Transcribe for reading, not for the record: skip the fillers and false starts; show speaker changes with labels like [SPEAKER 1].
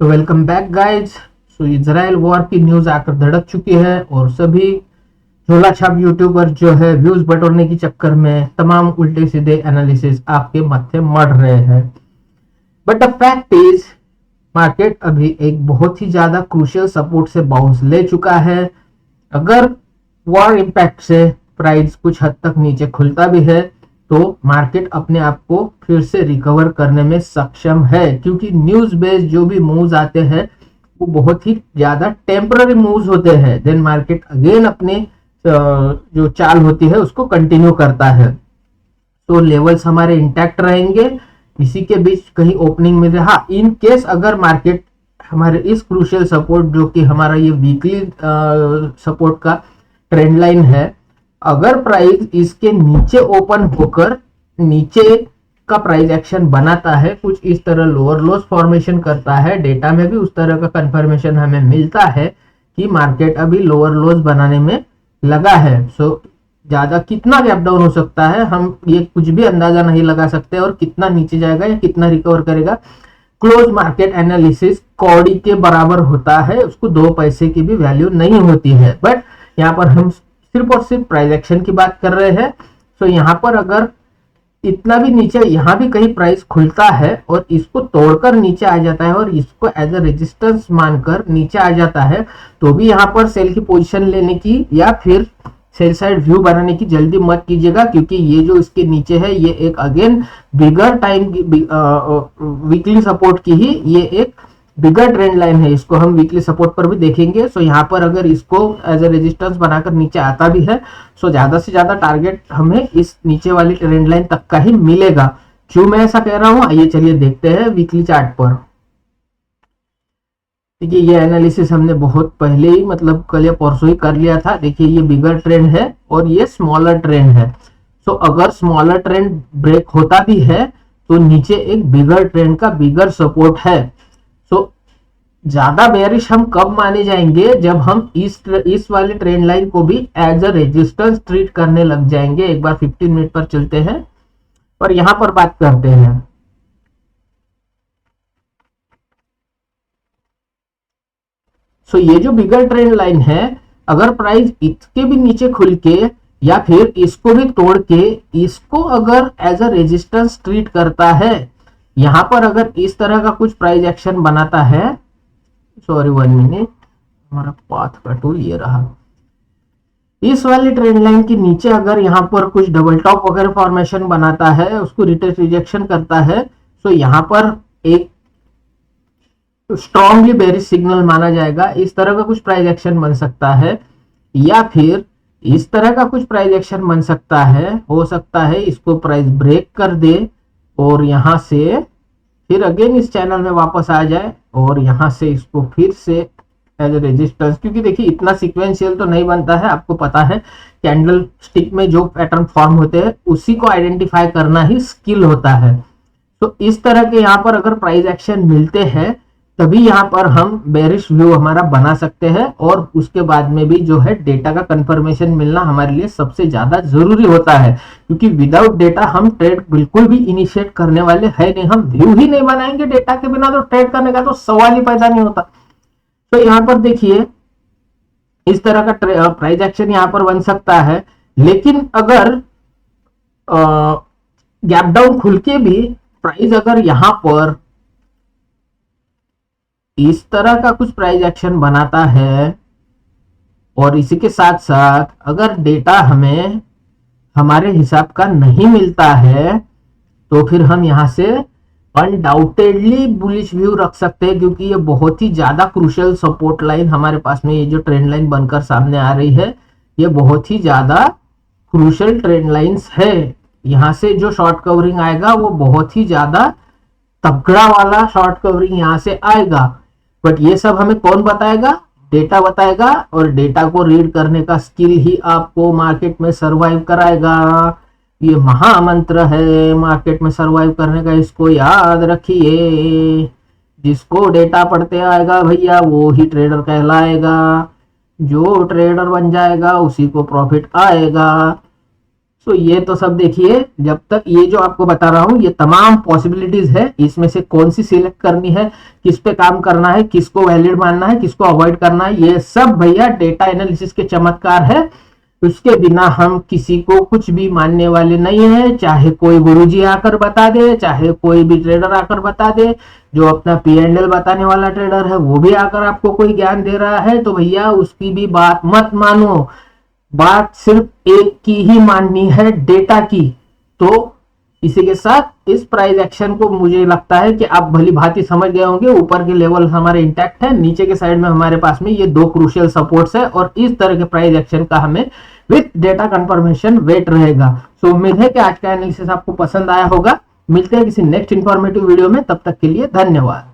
[SPEAKER 1] तो welcome back guys. सो Israel war की news आकर धड़क चुकी है और सभी झोला छाप यूट्यूबर जो है व्यूज बटोरने के चक्कर में तमाम उल्टे सीधे एनालिसिस आपके माथे मढ़ रहे हैं। But the fact is market अभी एक बहुत ही ज्यादा क्रूशियल सपोर्ट से बाउंस ले चुका है। अगर वॉर इम्पैक्ट से प्राइस कुछ हद तक नीचे खुलता भी है तो मार्केट अपने आप को फिर से रिकवर करने में सक्षम है, क्योंकि न्यूज बेस्ड जो भी मूव्स आते हैं वो बहुत ही ज्यादा टेम्पररी मूव्स होते हैं। देन मार्केट अगेन अपने जो चाल होती है उसको कंटिन्यू करता है। तो लेवल्स हमारे इंटैक्ट रहेंगे, इसी के बीच कहीं ओपनिंग में रहा। इन केस अगर मार्केट हमारे इस क्रूशियल सपोर्ट जो कि हमारा ये वीकली सपोर्ट का ट्रेंड लाइन है, अगर प्राइस इसके नीचे ओपन होकर नीचे का प्राइस एक्शन बनाता है, कुछ इस तरह लोअर लोस फॉर्मेशन करता है, डेटा में भी उस तरह का कंफर्मेशन हमें मिलता है कि मार्केट अभी लोअर लोस बनाने में लगा है। सो ज्यादा कितना गैप डाउन हो सकता है हम ये कुछ भी अंदाजा नहीं लगा सकते, और कितना नीचे जाएगा या कितना रिकवर करेगा क्लोज मार्केट एनालिसिस कौड़ी के बराबर होता है, उसको 2 पैसे की भी वैल्यू नहीं होती है। बट यहाँ पर हम सिर्फ और सिर्फ प्राइस एक्शन की बात कर रहे हैं। सो यहाँ पर अगर इतना भी नीचे यहाँ भी कहीं प्राइस खुलता है और इसको तोड़कर नीचे आ जाता है और इसको एज अ रेजिस्टेंस मानकर नीचे आ जाता है, तो भी यहाँ पर सेल की पोजीशन लेने की या फिर सेल साइड व्यू बनाने की जल्दी मत कीजिएगा, क्योंकि ये जो इसके नीचे है ये एक अगेन बिगर टाइम वीकली सपोर्ट की ही ये एक बिगर ट्रेंड लाइन है। इसको हम वीकली सपोर्ट पर भी देखेंगे। सो यहाँ पर अगर इसको एज ए रेजिस्टेंस बनाकर नीचे आता भी है, सो ज्यादा से ज्यादा टारगेट हमें इस नीचे वाली ट्रेंड लाइन तक का ही मिलेगा। क्यों मैं ऐसा कह रहा हूं, आइए चलिए देखते हैं वीकली चार्ट पर। देखिए ये एनालिसिस हमने बहुत पहले ही मतलब कल या परसों ही कर लिया था। देखिए ये बिगर ट्रेंड है और ये स्मॉलर ट्रेंड है। सो अगर स्मॉलर ट्रेंड ब्रेक होता भी है तो नीचे एक बिगर ट्रेंड का बिगर सपोर्ट है। सो ज्यादा बेयरिश हम कब माने जाएंगे, जब हम इस वाले ट्रेंड लाइन को भी एज अ रेजिस्टेंस ट्रीट करने लग जाएंगे। एक बार 15 मिनट पर चलते हैं और यहां पर बात करते हैं। सो ये जो बिगर ट्रेंड लाइन है, अगर प्राइस इसके भी नीचे खुल के या फिर इसको भी तोड़ के इसको अगर एज अ रेजिस्टेंस ट्रीट करता है, यहां पर अगर इस तरह का कुछ प्राइस एक्शन बनाता है, सॉरी 1 मिनट, हमारा पाथ का टूल ये रहा। इस वाली ट्रेंड लाइन के नीचे अगर यहां पर कुछ डबल टॉप वगैरह फॉर्मेशन बनाता है, उसको रिटेस्ट रिजेक्शन करता है, तो यहां पर एक स्ट्रॉन्गली बेरिश सिग्नल माना जाएगा। इस तरह का कुछ प्राइस एक्शन बन सकता है या फिर इस तरह का कुछ प्राइस एक्शन बन सकता है। हो सकता है इसको प्राइस ब्रेक कर दे और यहां से फिर अगेन इस चैनल में वापस आ जाए और यहां से इसको फिर से एज ए रेजिस्टेंस, क्योंकि देखिए इतना सीक्वेंशियल तो नहीं बनता है, आपको पता है कैंडल स्टिक में जो पैटर्न फॉर्म होते हैं उसी को आइडेंटिफाई करना ही स्किल होता है। तो इस तरह के यहाँ पर अगर प्राइस एक्शन मिलते हैं तभी यहाँ पर हम बेरिश व्यू हमारा बना सकते हैं, और उसके बाद में भी जो है डेटा का कंफर्मेशन मिलना हमारे लिए सबसे ज्यादा जरूरी होता है, क्योंकि विदाउट डेटा हम ट्रेड बिल्कुल भी इनिशिएट करने वाले है नहीं। हम व्यू ही नहीं बनाएंगे डेटा के बिना, तो ट्रेड करने का तो सवाल ही पैदा नहीं होता। तो यहाँ पर देखिए इस तरह का प्राइस एक्शन यहाँ पर बन सकता है, लेकिन अगर गैप डाउन खुल के भी प्राइस अगर यहाँ पर इस तरह का कुछ प्राइस एक्शन बनाता है और इसी के साथ साथ अगर डेटा हमें हमारे हिसाब का नहीं मिलता है, तो फिर हम यहां से अनडाउटेडली बुलिश व्यू रख सकते हैं, क्योंकि ये बहुत ही ज्यादा क्रूशियल सपोर्ट लाइन हमारे पास में, ये जो ट्रेंड लाइन बनकर सामने आ रही है ये बहुत ही ज्यादा क्रूशियल ट्रेंड लाइंस है। यहां से जो शॉर्ट कवरिंग आएगा वो बहुत ही ज्यादा तगड़ा वाला शॉर्ट कवरिंग यहां से आएगा। बट ये सब हमें कौन बताएगा, डेटा बताएगा, और डेटा को रीड करने का स्किल ही आपको मार्केट में सरवाइव कराएगा। ये महामंत्र है मार्केट में सरवाइव करने का, इसको याद रखिए। जिसको डेटा पढ़ते आएगा भैया वो ही ट्रेडर कहलाएगा, जो ट्रेडर बन जाएगा उसी को प्रॉफिट आएगा। सो ये तो सब देखिए, जब तक ये जो आपको बता रहा हूं ये तमाम पॉसिबिलिटीज है, इसमें से कौन सी सिलेक्ट करनी है, किस पे काम करना है, किसको वैलिड मानना है, किसको अवॉइड करना है, ये सब भैया डेटा एनालिसिस के चमत्कार है। उसके बिना हम किसी को कुछ भी मानने वाले नहीं है, चाहे कोई गुरुजी आकर बता दे, चाहे कोई भी ट्रेडर आकर बता दे, जो अपना P&L बताने वाला ट्रेडर है वो भी आकर आपको कोई ज्ञान दे रहा है, तो भैया उसकी भी बात मत मानो। बात सिर्फ एक की ही माननी है, डेटा की। तो इसी के साथ इस प्राइस एक्शन को मुझे लगता है कि आप भली भांति समझ गए होंगे। ऊपर के लेवल हमारे इंटैक्ट है, नीचे के साइड में हमारे पास में ये दो क्रूशियल सपोर्ट्स है, और इस तरह के प्राइस एक्शन का हमें विथ डेटा कंफर्मेशन वेट रहेगा। सो उम्मीद है कि आज का एनालिसिस आपको पसंद आया होगा। मिलते हैं किसी नेक्स्ट इंफॉर्मेटिव वीडियो में, तब तक के लिए धन्यवाद।